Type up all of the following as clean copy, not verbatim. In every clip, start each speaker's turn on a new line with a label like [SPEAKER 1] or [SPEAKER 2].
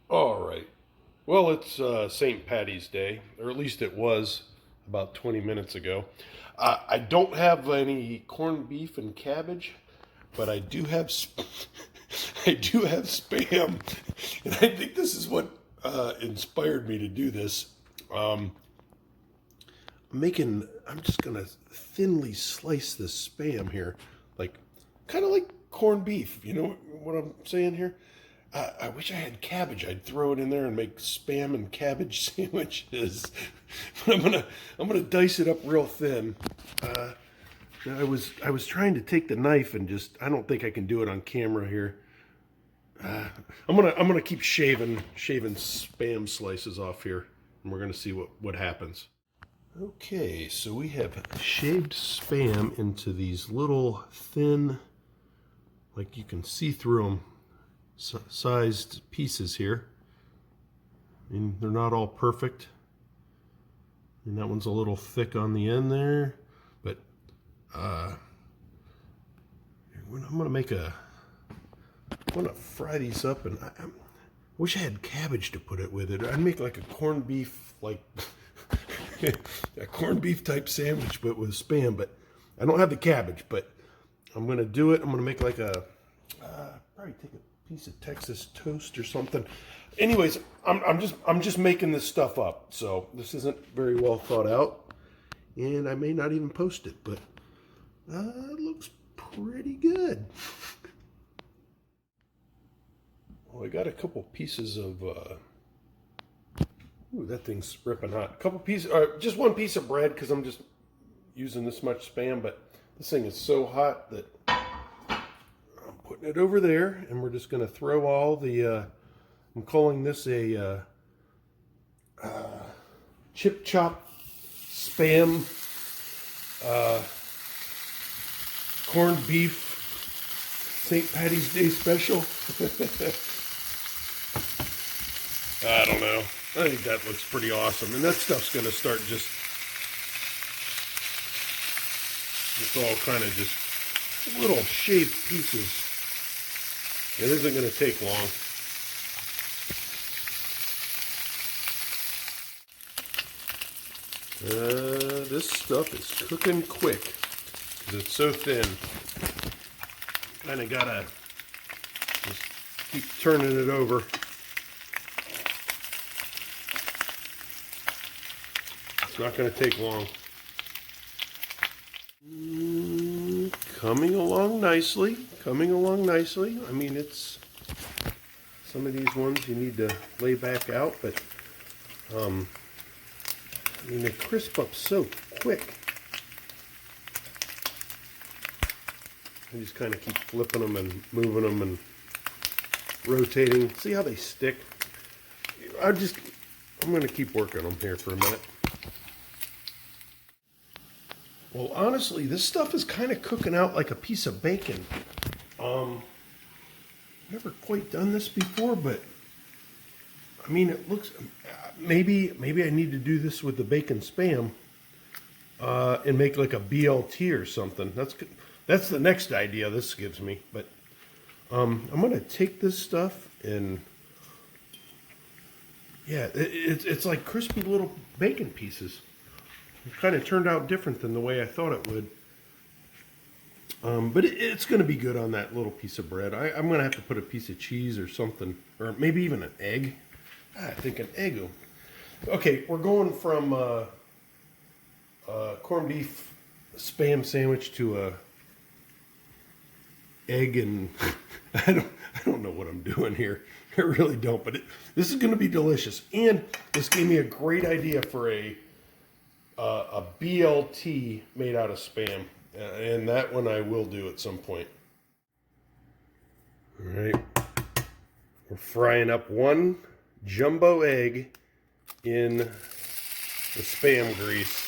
[SPEAKER 1] All right. Well, it's St. Patty's Day, or at least it was about 20 minutes ago. I don't have any corned beef and cabbage, but I do have I do have spam, and I think this is what inspired me to do this. Um, I'm just gonna thinly slice this spam here, like kind of like corned beef. You know what I'm saying here? I wish I had cabbage. I'd throw it in there and make spam and cabbage sandwiches. But I'm gonna dice it up real thin. Uh, I was trying to take the knife and just I don't think I can do it on camera here. I'm gonna keep shaving spam slices off here, and we're gonna see what happens. Okay, so we have shaved spam into these little thin, like you can see through them, sized pieces here. I mean, they're not all perfect. And that one's a little thick on the end there, but I'm gonna fry these up, and I wish I had cabbage to put it with it. I'd make like a corned beef, like a corned beef type sandwich, but with spam. But I don't have the cabbage. But I'm gonna do it. I'm gonna make like a probably take a piece of Texas toast or something. Anyways, I'm just making this stuff up. So this isn't very well thought out, and I may not even post it. But it looks pretty good. Well, I got a couple pieces of. Ooh, that thing's ripping hot. A couple pieces, just one piece of bread because I'm just using this much spam. But this thing is so hot that I'm putting it over there, and we're just going to throw all the. I'm calling this a chip chop spam corned beef St. Patty's Day special. I don't know. I think that looks pretty awesome. And that stuff's going to start just all kind of just little shaved pieces. It isn't going to take long. This stuff is cooking quick because it's so thin. Kind of got to just keep turning it over. It's not going to take long. Coming along nicely. Coming along nicely. I mean, it's some of these ones you need to lay back out, but I mean, they crisp up so quick. I just kind of keep flipping them and moving them and rotating. See how they stick? I'm going to keep working them here for a minute. Well, honestly, this stuff is kind of cooking out like a piece of bacon. Never quite done this before, but I mean, it looks. Maybe I need to do this with the bacon spam and make like a BLT or something. That's the next idea this gives me. But I'm gonna take this stuff and yeah, it's like crispy little bacon pieces. It kind of turned out different than the way I thought it would. But it's going to be good on that little piece of bread. I'm going to have to put a piece of cheese or something, or maybe even an egg. I think an egg. Okay, we're going from corned beef spam sandwich to a egg and I don't know what I'm doing here. I really don't. But this is going to be delicious, and this gave me a great idea for a BLT made out of spam, and that one I will do at some point. All right, we're frying up one jumbo egg in the spam grease.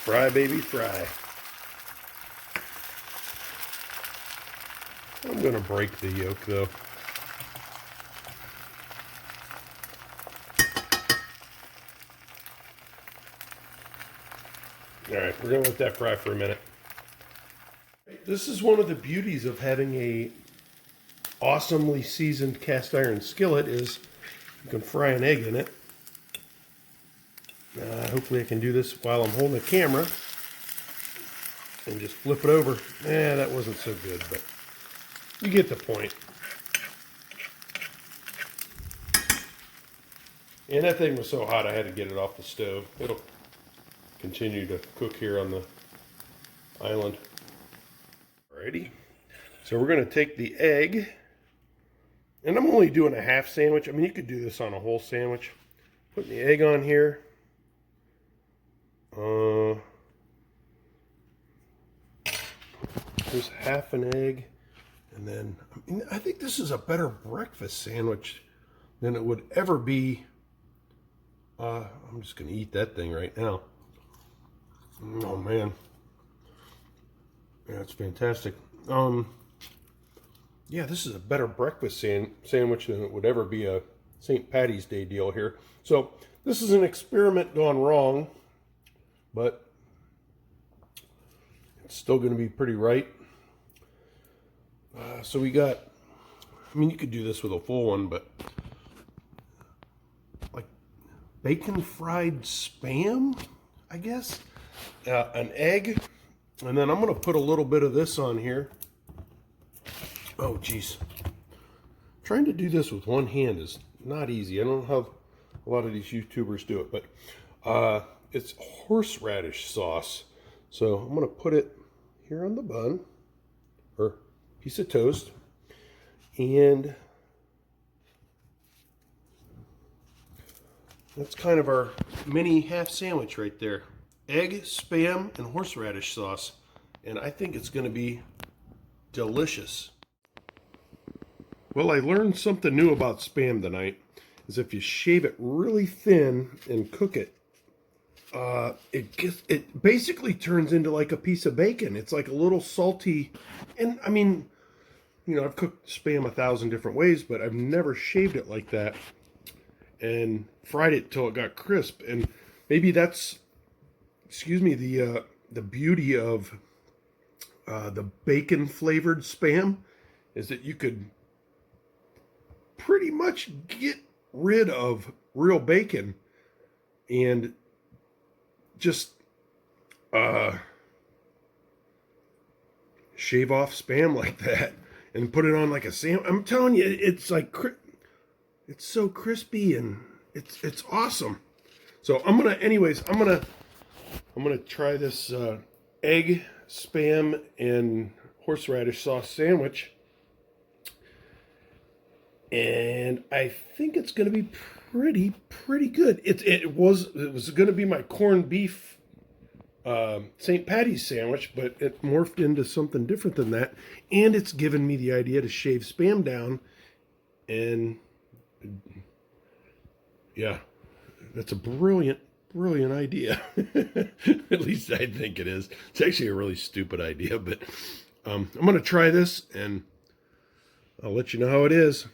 [SPEAKER 1] Fry, baby, fry. I'm gonna break the yolk though. All right, we're gonna let that fry for a minute. This is one of the beauties of having a awesomely seasoned cast iron skillet is you can fry an egg in it. Hopefully I can do this while I'm holding the camera and just flip it over. That wasn't so good, but you get the point. And that thing was so hot I had to get it off the stove. It'll continue to cook here on the island. Alrighty. So we're going to take the egg, and I'm only doing a half sandwich. I mean, you could do this on a whole sandwich. Putting the egg on here. There's half an egg, and then I think this is a better breakfast sandwich than it would ever be. I'm just gonna eat that thing right now. Oh man, that's fantastic. Yeah, this is a better breakfast sandwich than it would ever be a St. Patty's Day deal here. So this is an experiment gone wrong, but it's still going to be pretty right. So we got, I mean, you could do this with a full one, but like bacon fried Spam, I guess. An egg, and then I'm going to put a little bit of this on here. Oh, geez. Trying to do this with one hand is not easy. I don't know how a lot of these YouTubers do it, but it's horseradish sauce. So I'm going to put it here on the bun, or piece of toast, and that's kind of our mini half sandwich right there. Egg, Spam, and horseradish sauce. And I think it's going to be delicious. Well, I learned something new about Spam tonight, is if you shave it really thin and cook it, it basically turns into like a piece of bacon. It's like a little salty, and I mean, you know, I've cooked Spam 1,000 different ways, but I've never shaved it like that and fried it till it got crisp. And maybe that's, excuse me, the beauty of the bacon flavored Spam is that you could pretty much get rid of real bacon and just shave off Spam like that and put it on like a sandwich. I'm telling you, it's like it's so crispy and it's awesome. So I'm gonna try this egg, Spam, and horseradish sauce sandwich. And I think it's going to be pretty good. It was going to be my corned beef St. Patty's sandwich, but it morphed into something different than that. And it's given me the idea to shave Spam down. And yeah, that's a brilliant idea. At least I think it is. It's actually a really stupid idea, but I'm going to try this and I'll let you know how it is.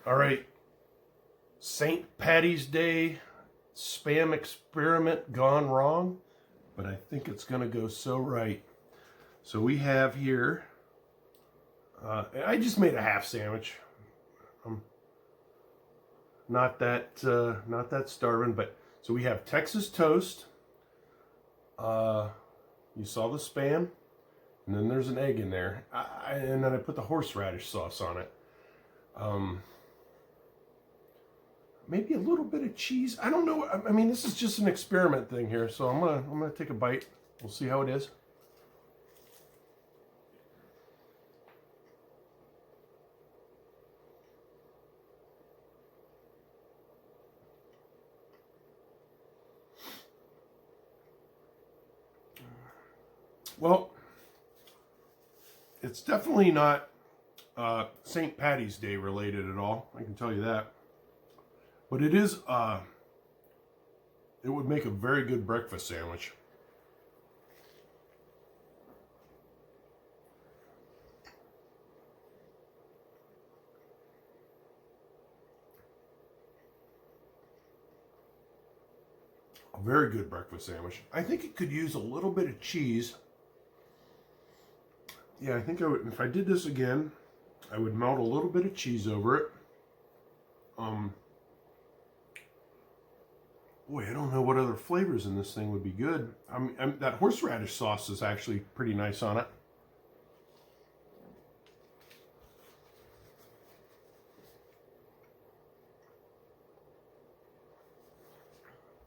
[SPEAKER 1] All right, St. Patty's Day Spam experiment gone wrong, but I think it's going to go so right. So we have here, I just made a half sandwich. I'm not that starving, but so we have Texas toast. You saw the Spam, and then there's an egg in there, and then I put the horseradish sauce on it. Maybe a little bit of cheese. I don't know. I mean, this is just an experiment thing here, so I'm gonna take a bite. We'll see how it is. Well, it's definitely not St. Patty's Day related at all. I can tell you that. But it is, it would make a very good breakfast sandwich. A very good breakfast sandwich. I think it could use a little bit of cheese. Yeah, I think I would, if I did this again, I would melt a little bit of cheese over it. Boy, I don't know what other flavors in this thing would be good. That horseradish sauce is actually pretty nice on it.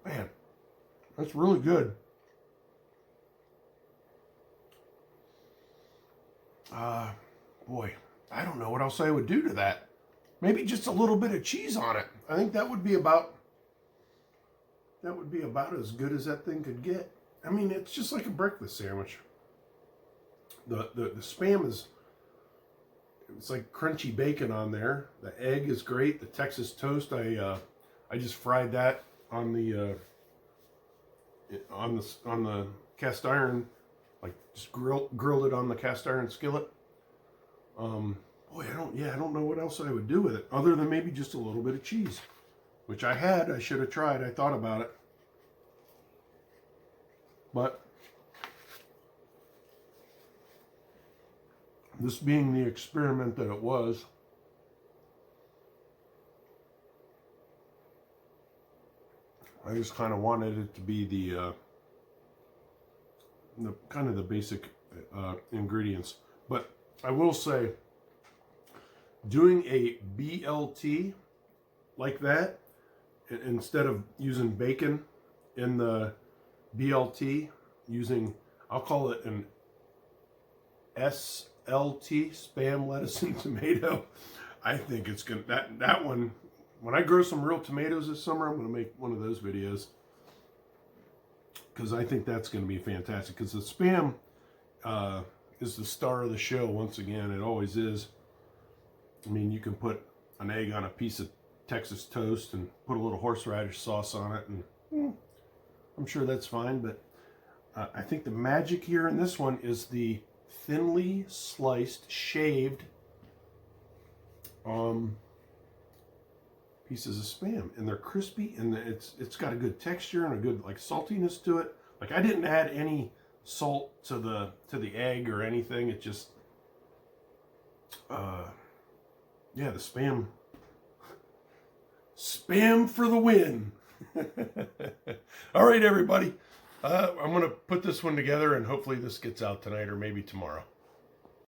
[SPEAKER 1] Man, that's really good. Boy, I don't know what else I would do to that. Maybe just a little bit of cheese on it. I think that would be about as good as that thing could get. I mean, it's just like a breakfast sandwich. The Spam it's like crunchy bacon on there. The egg is great. The Texas toast, I just fried that on the cast iron, like just grilled it on the cast iron skillet. Boy, I don't know what else I would do with it other than maybe just a little bit of cheese, which I should have tried. I thought about it, but this being the experiment that it was, I just kind of wanted it to be the kind of the basic ingredients. But I will say, doing a BLT like that, instead of using bacon in the BLT, I'll call it an SLT, Spam, lettuce, and tomato. I think it's gonna, that one, when I grow some real tomatoes this summer, I'm gonna make one of those videos, because I think that's gonna be fantastic. Because the Spam is the star of the show once again. It always is. I mean, you can put an egg on a piece of Texas toast and put a little horseradish sauce on it, and I'm sure that's fine. But I think the magic here in this one is the thinly sliced, shaved pieces of Spam, and they're crispy, and it's got a good texture and a good like saltiness to it. Like, I didn't add any salt to the egg or anything. It just yeah, the Spam for the win. All right, everybody. I'm going to put this one together, and hopefully this gets out tonight or maybe tomorrow.